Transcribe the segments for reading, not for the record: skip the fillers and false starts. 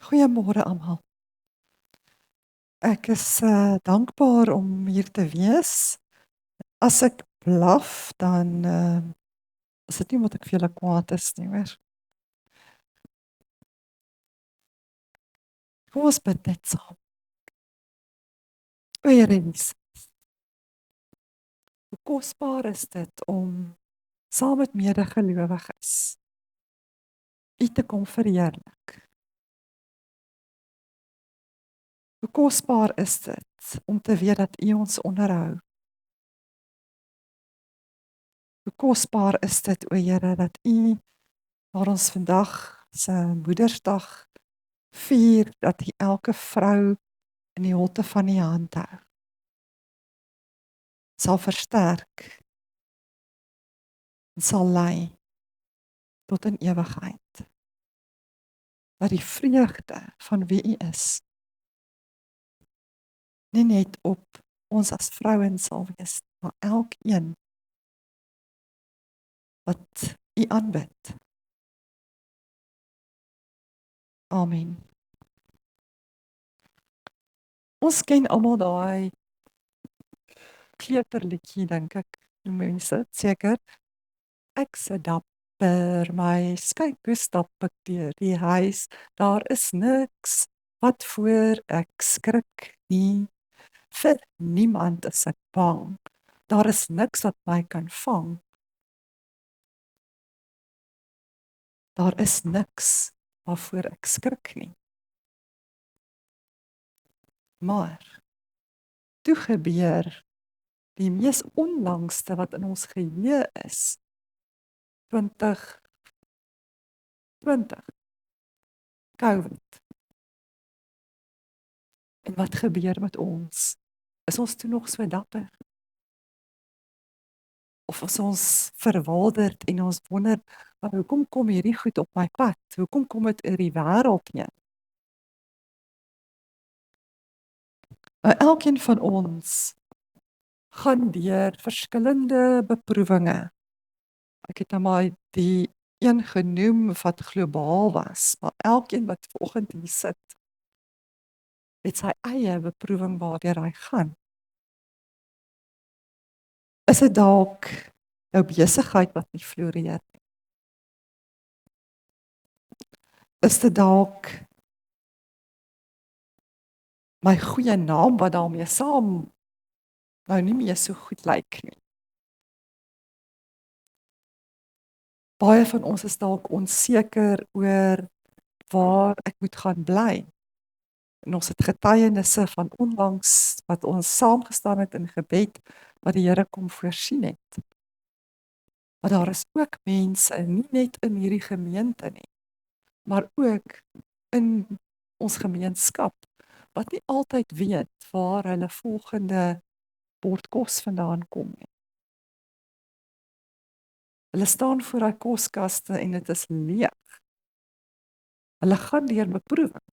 Goeiemôre almal. Ek is dankbaar om hier te wees. As ek blaf, dan is dit nie omdat ek vir julle kwaad is nie, hoor. Kom ons bid net saam. O Here Jesus, hoe kosbaar is dit om saam met medegelowiges U te kom verheerlik. Hoe kosbaar is dit om te weet dat U ons onderhou. Hoe kosbaar is dit, o Here, dat U waar ons vandag se Moedersdag vier, dat U elke vrou in die holte van U hand hou. Sal versterk en sal lei tot in ewigheid. Dat die vreugde van wie U is nie net op ons as vrouens sal wees, maar elkeen wat U aanbid. Amen. Ons ken almal daai kleuterliedjie, dink ek, die mense, seker. Ek se dapper, my kyk hoe stap ek deur die huis. Daar is niks wat voor ek skrik nie. Vir niemand is ek bang. Daar is niks wat my kan vang. Daar is niks waarvoor ek skrik nie. Maar toe gebeur die mees onlangste wat in ons geheue is. 2020 COVID. En wat gebeur met ons? Is ons toe nog so dapper? Of is ons verwilderd en ons wonder, maar hoekom kom hierdie goed op my pad? Hoekom kom dit in die wêreld heen? Elkeen van ons gaan deur verskillende beproewinge. Ek het nou maar die een genoem wat globaal was, maar elkeen wat vanoggend hier sit, het sy eie beproewing waardeur hy gaan. Is dit dalk jou besigheid wat nie floreer nie? Is dit dalk my goeie naam wat daarmee saam nou nie meer so goed lyk nie? Baie van ons is dalk onseker oor waar ek moet gaan bly. En ons het getuienisse van onlangs wat ons saamgestaan het in gebed wat die Here kom voorsien het. Maar daar is ook mense, nie net in hierdie gemeente nie, maar ook in ons gemeenskap, wat nie altyd weet waar hulle volgende bord kos vandaan kom nie. Hulle staan voor daai koskaste en dit is leeg. Hulle gaan deur beproewing.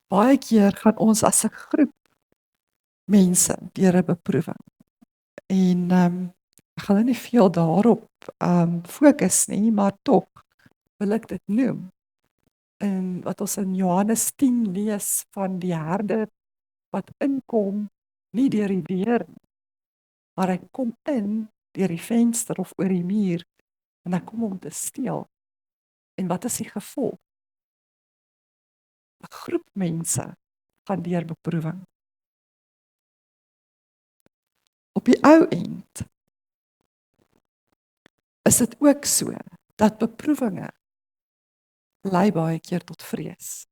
Baie keer gaan ons as 'n groep mense deur 'n beproewing. En ek gaan nie veel daarop fokus nie, maar tog wil ek dit noem. En wat ons in Johannes 10 lees van die herder wat inkom, nie deur die deur nie, maar hy kom in deur die venster of oor die muur en hy kom om te steel. En wat is die gevolg? 'n Groep mense gaan deur beproewing. Op die ou end is dit ook so dat beproewinge lei baie keer tot vrees.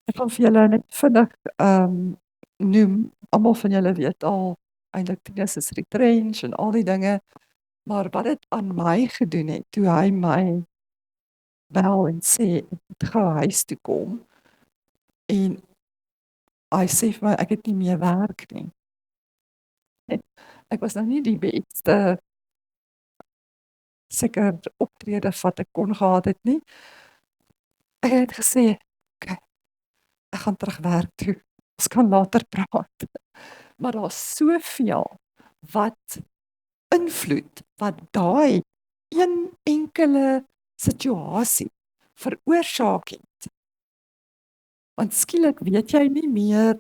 Ek gaan vir julle net vinnig noem, almal van julle weet al, eintlik Tinus is retrench en al die dinge, maar wat dit aan my gedoen het, toe hy my bel en sê, ek moet gou huis toe kom, en hy sê vir my, ek het nie meer werk nie. En ek was nou nie die beste seker optrede wat ek kon gehad het nie. Ek het gesê, okay, ek gaan terug werk toe. Ons kan later praat. maar daar's soveel wat invloed, wat daai een enkele situasie veroorsaak het. Want skielik weet jy nie meer,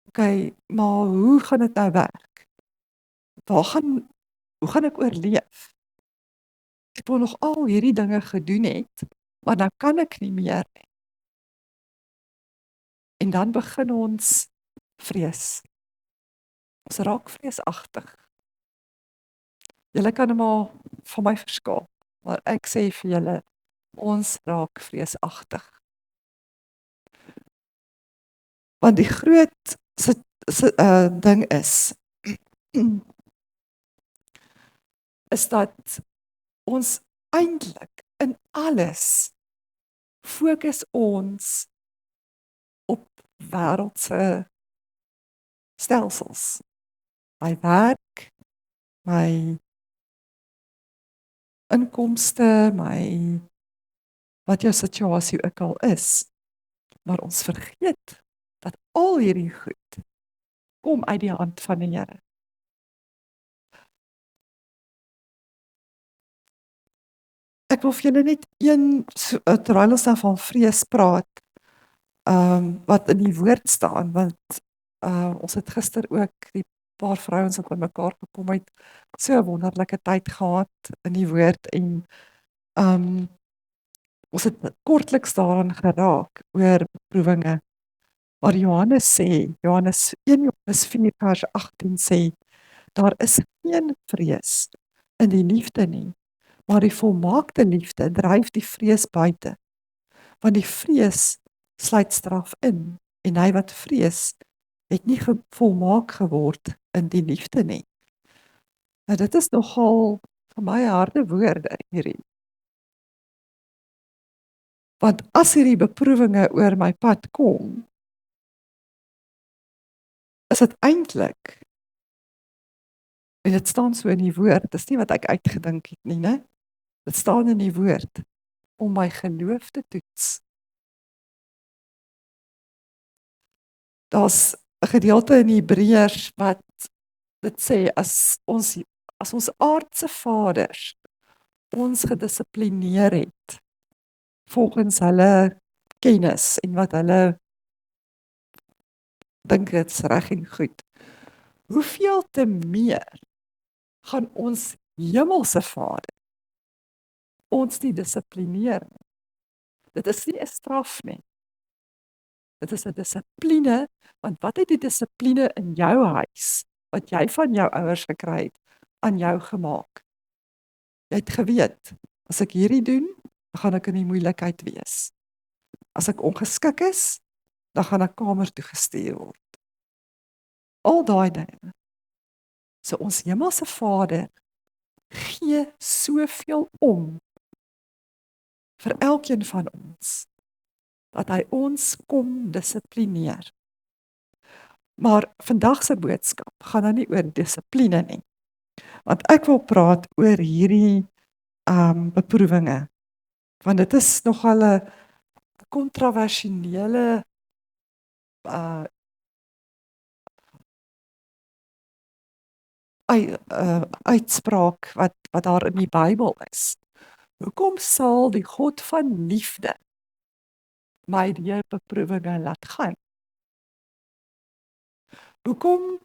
okay, maar hoe gaan dit nou werk? Waar gaan hoe gaan ek oorleef? Ek wou nog al hierdie dinge gedoen het, maar nou kan ek nie meer nie. En dan begin ons vrees. Ons raak vreesagtig. Julle kan maar van my verskaal, maar ek sê vir julle, ons raak vreesagtig. Want die groot ding is is dat ons eintlik in alles fokus ons op wêreldse stelsels. My werk, my inkomste, my wat jou situasie ook al is. Maar ons vergeet dat al hierdie goed kom uit die hand van die Here. Ek wil vir julle net terwyl ons nou van vrees praat, wat in die woord staan, want ons het gister ook die paar vrouens wat bymekaar gekom het, so 'n wonderlike tyd gehad in die woord en ons het kortliks daaraan geraak oor beproewinge. Maar Johannes 1 Johannes 4 vers 18 sê, daar is geen vrees in die liefde nie, maar die volmaakte liefde dryf die vrees buite, want die vrees sluit straf in, en hy wat vrees, het nie volmaak geword in die liefde nie. Nou dit is nogal vir my harde woorde hierdie. Want as hierdie beproewinge oor my pad kom, is dit eintlik, en dit staan so in die woord, dis nie wat ek uitgedink het nie, né? Dit staan in die woord, om my geloof te toets. Daar's 'n gedeelte in Hebreërs wat dit sê, as ons aardse vaders ons gedissiplineer het, volgens hulle kennis en wat hulle dink dit's reg en goed, hoeveel te meer gaan ons hemelse Vader ons nie dissiplineer nie. Dit is nie 'n straf nie. Dit is 'n dissipline, want wat het die dissipline in jou huis, wat jy van jou ouers gekry het, aan jou gemaak? Jy het geweet, as ek hierdie doen, dan gaan ek in die moeilikheid wees. As ek ongeskik is, dan gaan ek kamer toe gestuur word. Al daai dinge. So ons hemelse Vader gee soveel om vir elkeen van ons, dat hy ons kom dissiplineer. Maar vandag se boodskap gaan nou nie oor dissipline nie. Want ek wil praat oor hierdie beproewinge. Want dit is nogal 'n kontroversiële uitspraak wat daar in die Bybel is. Hoekom sal die God van liefde my deur beproewinge laat gaan? Hoekom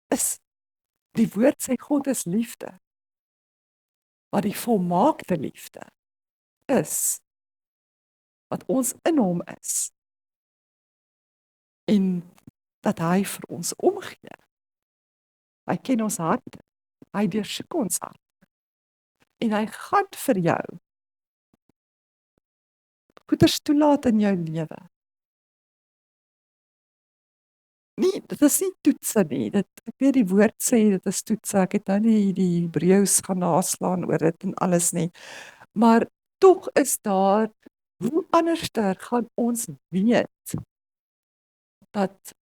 is die woord sê God is liefde, maar die volmaakte liefde is wat ons in hom is en dat hy vir ons omgee. Hy ken ons hart, hy deursoek ons hart en hy gaan vir jou goeders toelaat in jou lewe. Nee, dit is nie toetse nie. Ek weet die woord sê dit is toetse. Ek het nou nie die Hebreëus gaan naslaan oor dit en alles nie. Maar tog is daar, hoe anderster gaan ons weet dat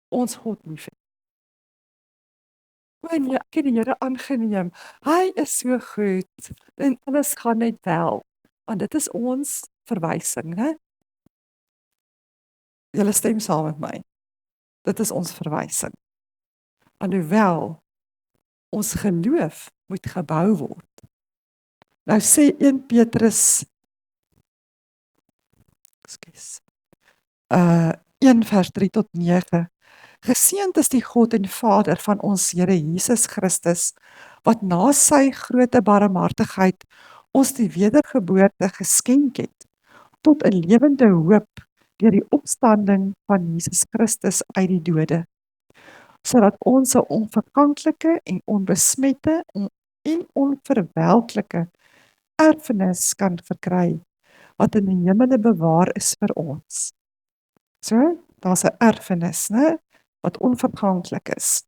ons God liefhet. Nee, ek het die Here aangeneem. Hy is so goed en alles gaan net wel. Want dit is ons verwysing, né? Julle stem saam met my. Dit is ons verwysing. Alhoewel ons geloof moet gebou word. Nou sê 1 Petrus 1 vers 3 tot 9. Geseënd is die God en Vader van ons Here Jesus Christus, wat na sy groote barmhartigheid ons die wedergeboorte geskenk het, tot 'n lewende hoop deur die opstanding van Jesus Christus uit die dode, sodat ons 'n onverganklike en onbesmette en onverwelklike erfenis kan verkry, wat in die hemele bewaar is vir ons. So, daar's 'n erfenis, né, wat onverganklik is,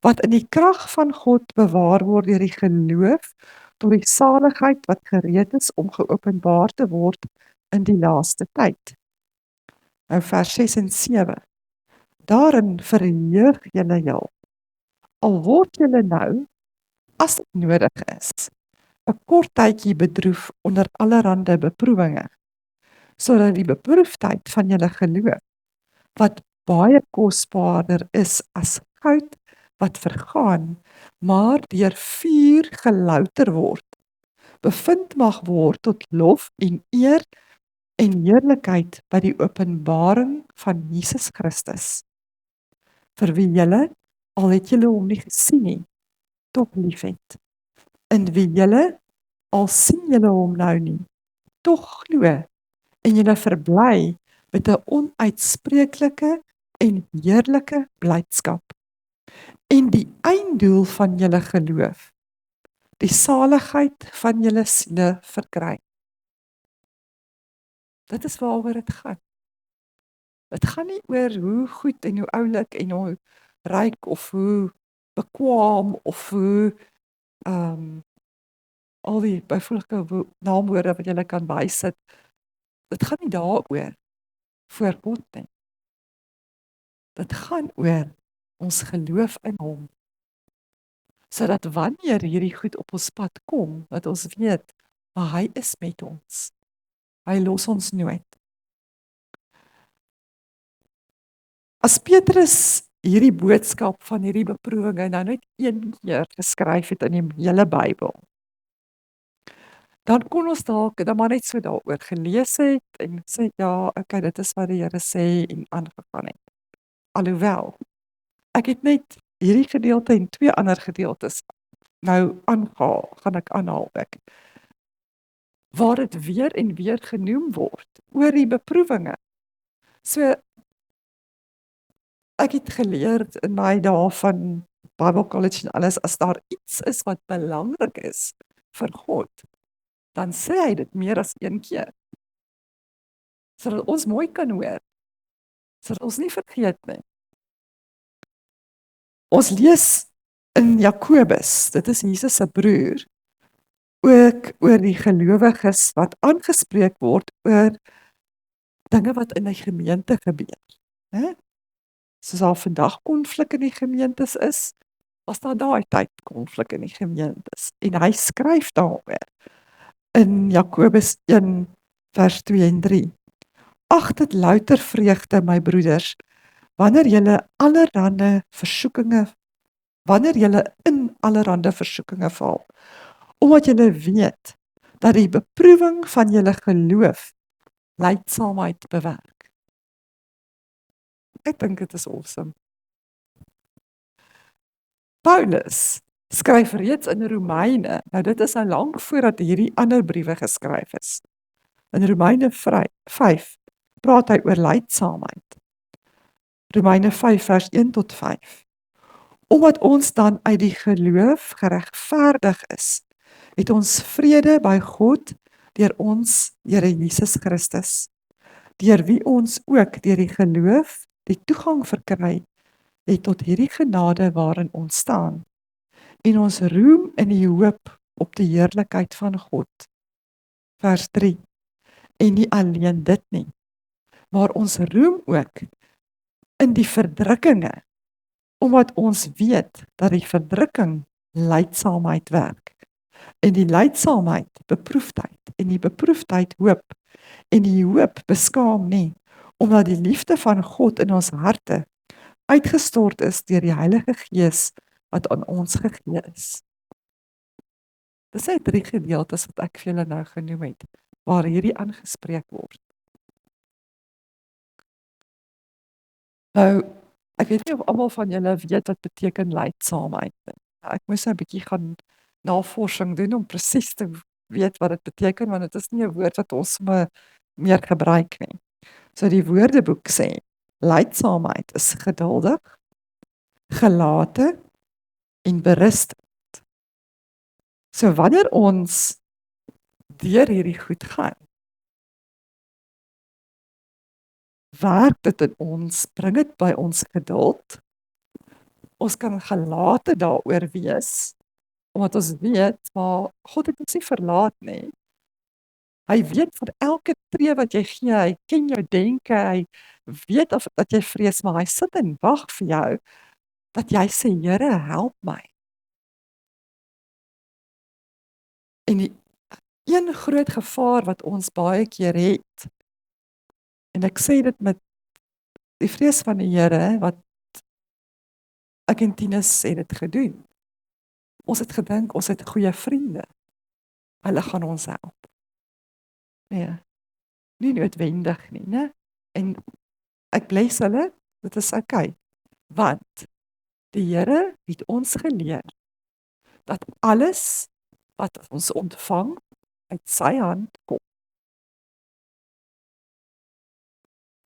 wat in die krag van God bewaar word deur die geloof tot die saligheid wat gereed is om geopenbaar te word in die laaste tyd. Nou vers 6 en 7. Daarin verheug julle heel, al word julle nou, as dit nodig is, 'n kort tydjie bedroef onder allerhande beproewinge, sodat die beproefdheid van julle geloof, wat baie kosbaarder is as goud wat vergaan, maar deur vuur gelouter word, bevind mag word tot lof en eer en heerlikheid by die openbaring van Jesus Christus, vir wie julle, al het julle hom nie gesien nie, tog liefhet, in wie julle, al sien julle hom nou nie, tog glo, en julle verbly met 'n onuitspreeklike en heerlike blydskap. En die einddoel van julle geloof, die saligheid van julle siele verkry. Dit is waaroor dit gaan. Dit gaan nie oor hoe goed en hoe oulik en hoe ryk of hoe bekwaam of hoe al die byvoeglike naamwoorde wat jy kan bysit. Dit gaan nie daaroor voor God nie. Dit gaan oor ons geloof in hom. Sodat wanneer hierdie goed op ons pad kom, dat ons weet, maar hy is met ons. Hy los ons nooit. As Petrus hierdie boodskap van hierdie beproewinge nou net een keer geskryf het in die hele Bybel, dan kon ons dalk dan maar net so daaroor gelees het en sê, ja, okay, dit is wat die Here sê en aangegaan het. Alhoewel, ek het net hierdie gedeelte en 2 ander gedeeltes nou gaan ek aanhaal ek. Waar dit weer en weer genoem word oor die beproewinge. So, ek het geleer in my dae van Bible College en alles, as daar iets is wat belangrik is vir God, dan sê hy dit meer as een keer. Sodat ons mooi kan hoor. Sodat ons nie vergeet nie. Ons lees in Jakobus, dit is Jesus se broer, ook oor die gelowiges wat aangespreek word oor dinge wat in die gemeente gebeur. Né? Soos daar vandag konflik in die gemeentes is, was daar daai tyd konflik in die gemeentes. En hy skryf daaroor in Jakobus 1 vers 2 en 3. Ag dit louter vreugde, my broeders, wanneer julle in allerhande versoekinge val, omdat julle weet dat die beproewing van julle geloof lydsaamheid bewerk. Ek dink dit is awesome. Paulus skryf reeds in Romeine, nou dit is nou lank voordat hierdie ander briewe geskryf is. In Romeine 5 praat hy oor lydsaamheid. Romeine 5 vers 1 tot 5. Omdat ons dan uit die geloof geregverdig is, het ons vrede by God deur ons Here Jesus Christus, deur wie ons ook deur die geloof die toegang verkry het tot hierdie genade waarin ons staan, en ons roem in die hoop op die heerlikheid van God. Vers 3. En nie alleen dit nie, maar ons roem ook in die verdrukkinge, omdat ons weet dat die verdrukking lydsaamheid werk, en die lydsaamheid beproefdheid, en die beproefdheid hoop, en die hoop beskaam nie, omdat die liefde van God in ons harte uitgestort is deur die Heilige Gees wat aan ons gegee is. Dis net 3 gedeeltes wat ek vir julle nou genoem het, waar hierdie aangespreek word. Nou, ek weet nie of almal van julle weet wat beteken lydsaamheid nie. Ek moes nou 'n bietjie gaan navorsing doen om presies te weet wat dit beteken, want dit is nie 'n woord wat ons sommer meer gebruik nie. So die Woordeboek sê, lydsaamheid is geduldig, gelate en berustig. So wanneer ons deur hierdie goed gaan, werk dit in ons, bring dit by ons geduld. Ons kan gelate daaroor wees, omdat ons weet, maar God het ons nie verlaat nie. Hy weet van elke tree wat jy gee, hy ken jou denke, hy weet of dat jy vrees, maar hy sit en wag vir jou, dat jy sê, Here, help my. En die een groot gevaar wat ons baie keer het, en ek sê dit met die vrees van die Here, wat ek en Tinus het dit gedoen. Ons het gedink, ons het goeie vriende. Hulle gaan ons help. Nee, nie noodwendig nie, né? En ek bless hulle, dit is okay. Want die Here het ons geleer dat alles wat ons ontvang uit sy hand kom.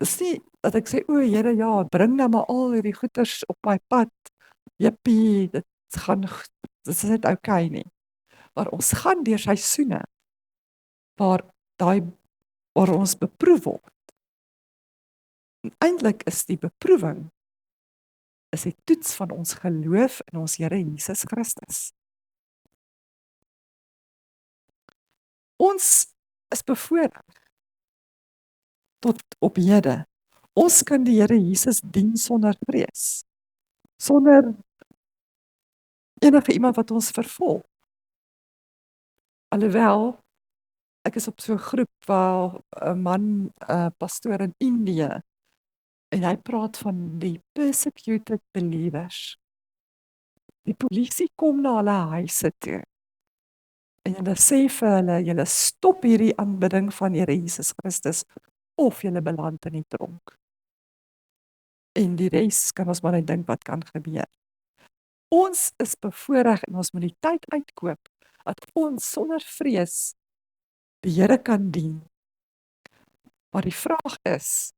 Dis nie dat ek sê, o Here, ja, bring nou maar al hierdie goeders op my pad. Jippie, dit gaan dit is net okay nie. Maar ons gaan deur seisoene waar ons beproef word. En eintlik is die beproewing is die toets van ons geloof in ons Here Jesus Christus. Ons is bevoorreg tot op hede. Ons kan die Here Jesus dien sonder vrees. Sonder enige iemand wat ons vervolg. Alhoewel, ek is op so 'n groep waar 'n man, pastoor in Indië, en hy praat van die persecuted believers. Die polisie kom na hulle huise toe, en hulle sê vir hulle, julle stop hierdie aanbidding van Here Jesus Christus, of julle beland in die tronk. En die res kan ons maar net dink wat kan gebeur. Ons is bevoorreg en ons moet die tyd uitkoop, dat ons sonder vrees die Here kan dien. Maar die vraag is,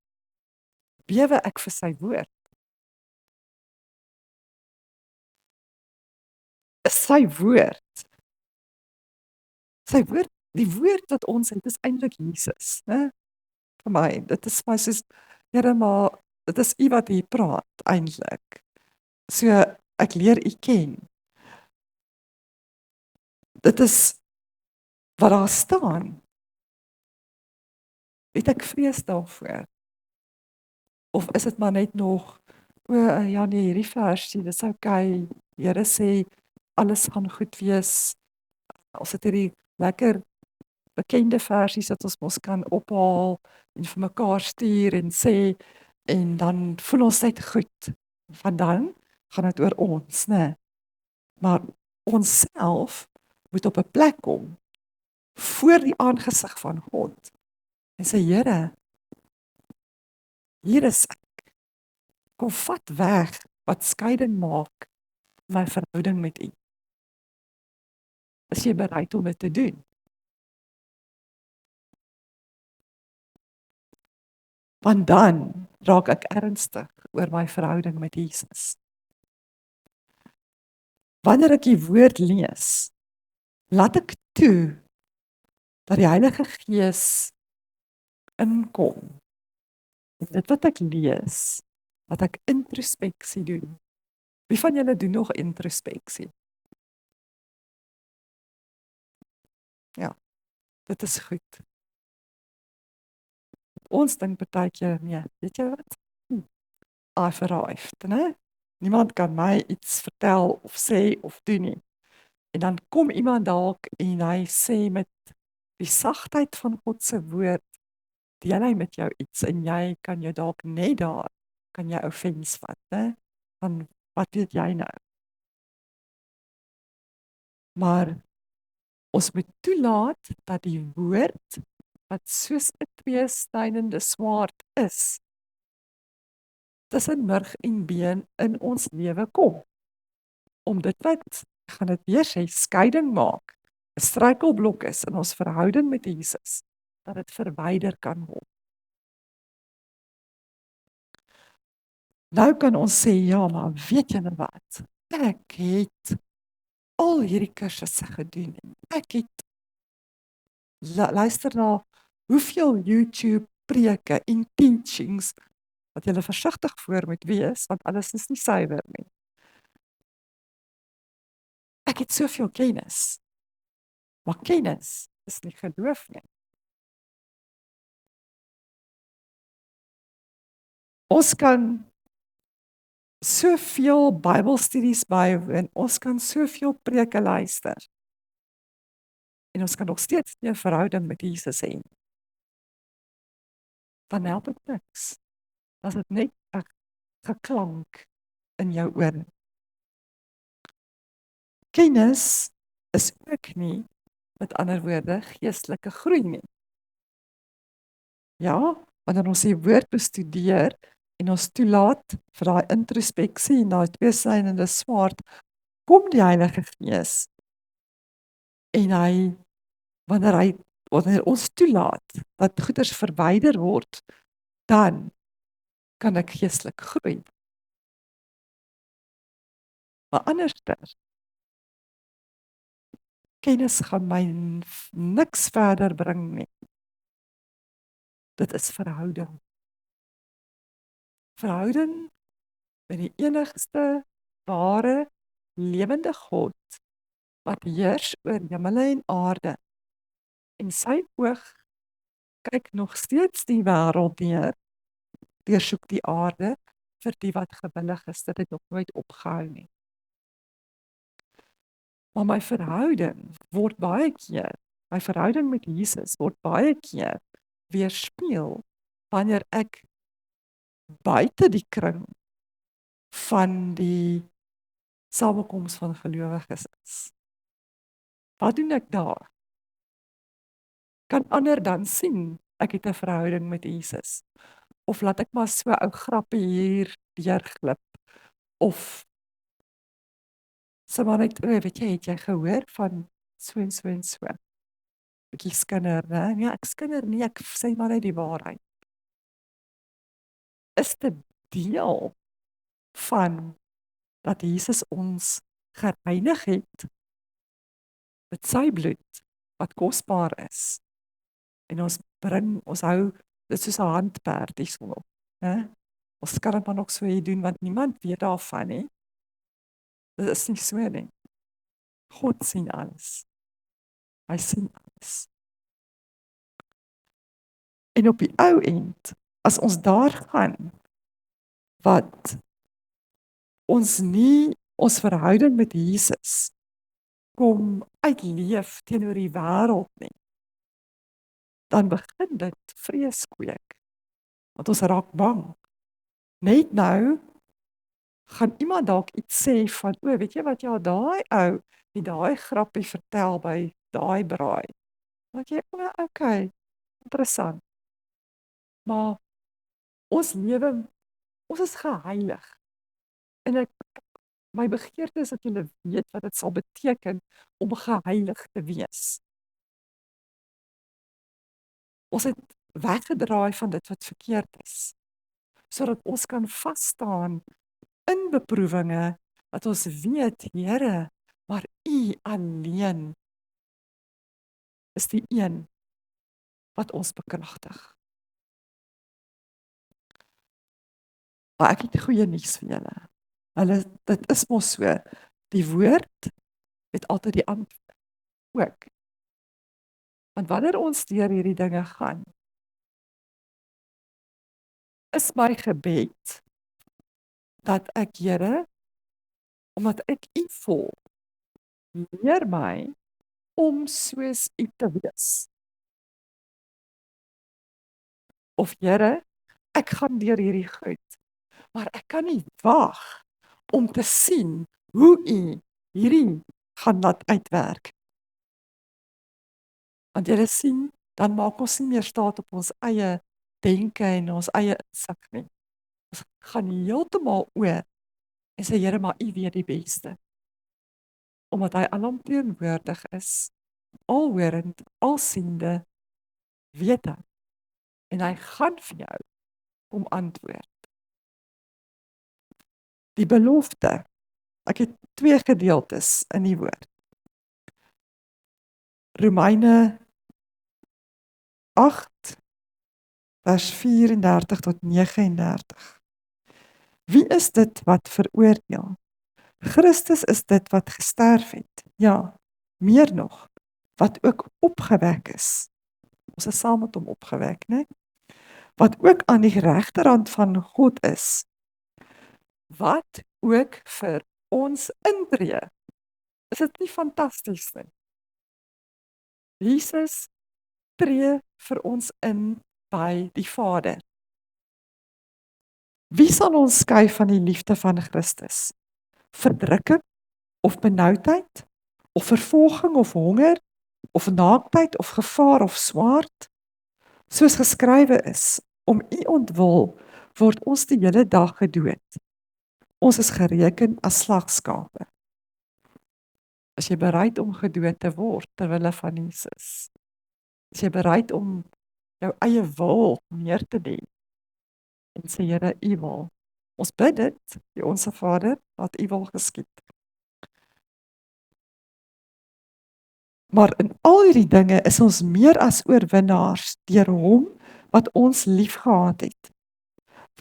bewe ek vir sy woord? Is sy woord, die woord wat ons het, is eintlik Jesus, né? Vir my, dit is my soos, Here, maar dit is U wat hier praat, eintlik. So, ek leer U ken. Dit is wat daar staan. Het ek vrees daarvoor? Of is dit maar net nog, ja nee, hierdie versie, dis okay, Here sê, alles gaan goed wees. Ons het hierdie lekker bekende versies wat ons mos kan ophaal en vir mekaar stuur en sê, en dan voel ons net goed. Want dan gaan dit oor ons, né? Maar ons self moet op 'n plek kom voor die aangesig van God en sê, Here, hier is ek. Kom vat weg wat skeiding maak my verhouding met U. Is jy bereid om dit te doen? Want dan raak ek ernstig oor my verhouding met Jesus. Wanneer ek die woord lees, laat ek toe dat die Heilige Gees inkom. En dit wat ek lees, dat ek introspeksie doen. Wie van julle doen nog introspeksie? Ja, dit is goed. Ons dink partykeer, nee, weet jy wat? I've arrived, né? Niemand kan my iets vertel of sê of doen nie. En dan kom iemand dalk en hy sê met die sagtheid van God se woord, deel hy met jou iets en jy kan jou dalk net daar kan jy offens vat, né? Van wat weet jy nou? Maar ons moet toelaat dat die woord wat soos 'n tweesnydende swaard is, tussen murg en been in ons lewe kom. Om dit wat, ek gaan dit weer sê, skeiding maak, 'n struikelblok is in ons verhouding met Jesus, dat dit verwyder kan word. Nou kan ons sê, ja, maar weet julle wat? Ek het al hierdie kursusse gedoen en ek het luister na hoeveel YouTube preke en teachings wat jy versigtig voor moet wees, want alles is nie suiwer nie. Ek het soveel kennis, maar kennis is nie geloof nie. Ons kan soveel Bybelstudies bywoon, ons kan soveel preke luister, en ons kan nog steeds nie 'n verhouding met Jesus hê. Dan help dit niks. As dit net 'n geklank in jou ore. Kennis is ook nie, met ander woorde, geestelike groei nie. Ja, wanneer ons die woord bestudeer en ons toelaat vir daai introspeksie en daai tweesnydende swaard, kom die Heilige Gees en wanneer ons toelaat dat goeders verwyder word, dan kan ek geestelik groei. Maar anderster, kennis gaan my niks verder bring nie. Dit is verhouding. Verhouding met die enigste, ware, lewende God, wat heers oor hemele en aarde. En sy oog kyk nog steeds die wêreld deursoek die aarde vir die wat gewillig is, dit het nog nooit opgehou nie. Maar my verhouding met Jesus word baie keer weerspieël wanneer ek buite die kring van die samekoms van gelowiges is. Wat doen ek daar? Kan ander dan sien ek het 'n verhouding met Jesus? Of laat ek maar so 'n ou grappie hier deurglip? Of sommer net, weet jy, het jy gehoor van so en so en so? Bietjie skinder, né? Nee, ek skinder nie, ek sê maar net die waarheid. Is dit deel van dat Jesus ons gereinig het met sy bloed wat kosbaar is. En ons hou dit soos 'n handperd hierso, né? Ons kan dit maar nog so hier doen want niemand weet daarvan nie. Dit is nie so nie. God sien alles. Hy sien alles. En op die ou end, as ons daar gaan, wat ons nie ons verhouding met Jesus kom uitleef teenoor die wêreld nie, dan begin dit vrees kweek. Want ons raak bang. Net nou gaan iemand dalk iets sê van, weet jy wat, ja, daai ou het daai grappie vertel by daai braai. Want jy, okay, interessant. Maar ons lewe, ons is geheilig. En my begeerte is dat julle weet wat dit sal beteken om geheilig te wees. Ons het weggedraai van dit wat verkeerd is, sodat ons kan vasstaan in beproewinge, wat ons weet, Here, maar U alleen is die een wat ons bekragtig. Maar ek het goeie nuus vir julle. Dit is mos so, die woord het altyd die antwoord ook. Want wanneer ons deur hierdie dinge gaan, is my gebed dat ek, Here, omdat ek U volg, leer my om soos U te wees. Of Here, ek gaan deur hierdie goed, maar ek kan nie wag om te sien hoe U hierdie gaan laat uitwerk. Want julle sien, dan maak ons nie meer staat op ons eie denke en ons eie insig nie. Ons gaan heeltemal oor en sê Here, maar U weet die beste. Omdat hy alomteenwoordig is, alhorend, alsiende, weet hy. En hy gaan vir jou kom antwoord. Die belofte. Ek het 2 gedeeltes in die woord. Romeine 8 vers 34 tot 39. Wie is dit wat veroordeel? Christus is dit wat gesterf het. Ja, meer nog, wat ook opgewek is. Ons is saam met hom opgewek, né? Wat ook aan die regterhand van God is. Wat ook vir ons intree. Is dit nie fantasties nie? Jesus tree vir ons in by die Vader. Wie sal ons skei van die liefde van Christus? Verdrukking of benoudheid, of vervolging of honger, of naaktheid of gevaar of swaard? Soos geskrywe is, om U ontwil word ons die hele dag gedood. Ons is gereken as slagskape. Is jy bereid om gedood te word ter wille van Jesus? Is jy bereid om jou eie wil neer te lê en sê Here, U wil. Ons bid dit, die Onse Vader, laat U wil geskied. Maar in al hierdie dinge is ons meer as oorwinnaars deur hom wat ons liefgehad het.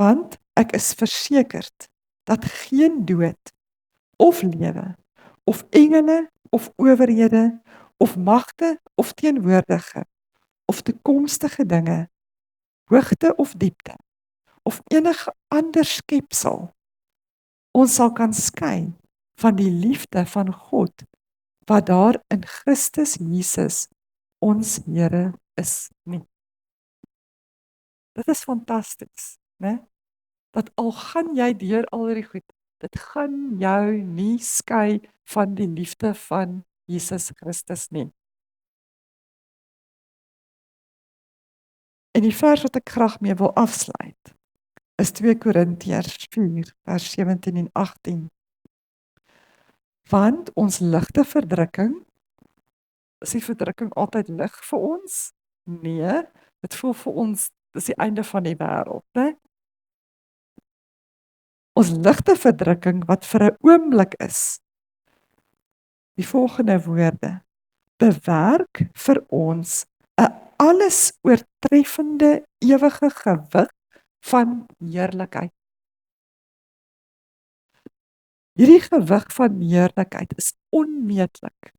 Want ek is versekerd dat geen dood of lewe of engele of owerhede of magte of teenwoordige of toekomstige dinge, hoogte of diepte of enige ander skepsel ons sal kan skei van die liefde van God wat daar in Christus Jesus ons Here is nie. Dit is fantasties, né? Dat al gaan jy deur al hierdie goed, dit gaan jou nie skei van die liefde van Jesus Christus nie. En die vers wat ek graag mee wil afsluit, is 2 Korintiërs 4 vers 17 en 18. Want ons ligte verdrukking, is die verdrukking altyd lig vir ons? Nee, dit voel vir ons, dis die einde van die wêreld, né? Ons ligte verdrukking wat vir 'n oomblik is, die volgende woorde, bewerk vir ons 'n alles oortreffende ewige gewig van heerlikheid. Hierdie gewig van heerlikheid is onmeetlik.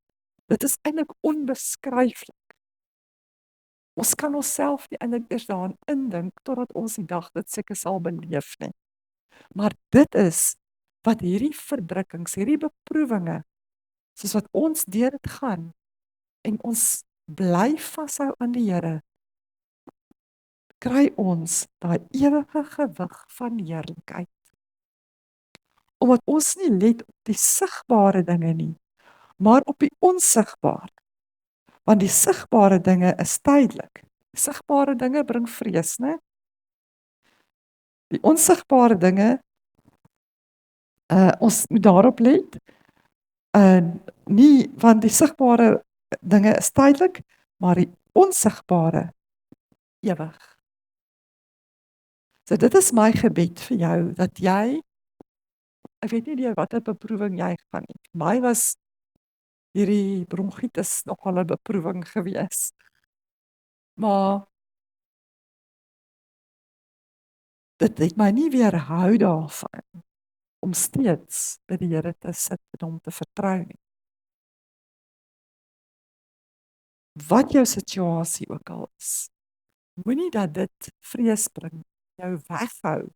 Dit is eintlik onbeskryflik. Ons kan onsself nie eintlik eers daaraan indink totdat ons die dag dit seker sal beleef nie. Maar dit is wat hierdie verdrukkings, hierdie beproewinge, soos wat ons deur dit gaan en ons bly vashou aan die Here, kry ons daai ewige gewig van heerlikheid. Omdat ons nie let op die sigbare dinge nie, maar op die onsigbare. Want die sigbare dinge is tydelik. Sigbare dinge bring vrees, né? Die onsigbare dinge, ons moet daarop let. Nie, want die sigbare dinge is tydelik, maar die onsigbare ewig. So dit is my gebed vir jou, dat jy, ek weet nie deur watter beproewing jy gaan nie. My was hierdie bronkietis nogal 'n beproewing gewees. Maar dit het my nie weerhou daarvan om steeds by die Here te sit en hom te vertrou nie. Wat jou situasie ook al is, moenie dat dit vrees bring, jou weghou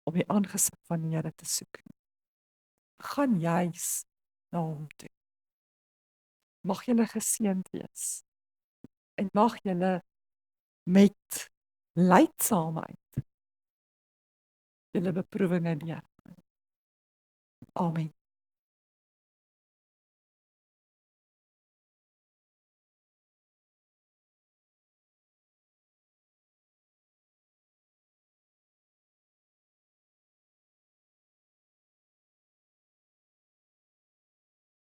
om die aangesig van die Here te soek nie. Gaan juis na hom toe. Mag julle geseënd wees en mag julle met lydsaamheid julle beproewinge deur. Amen.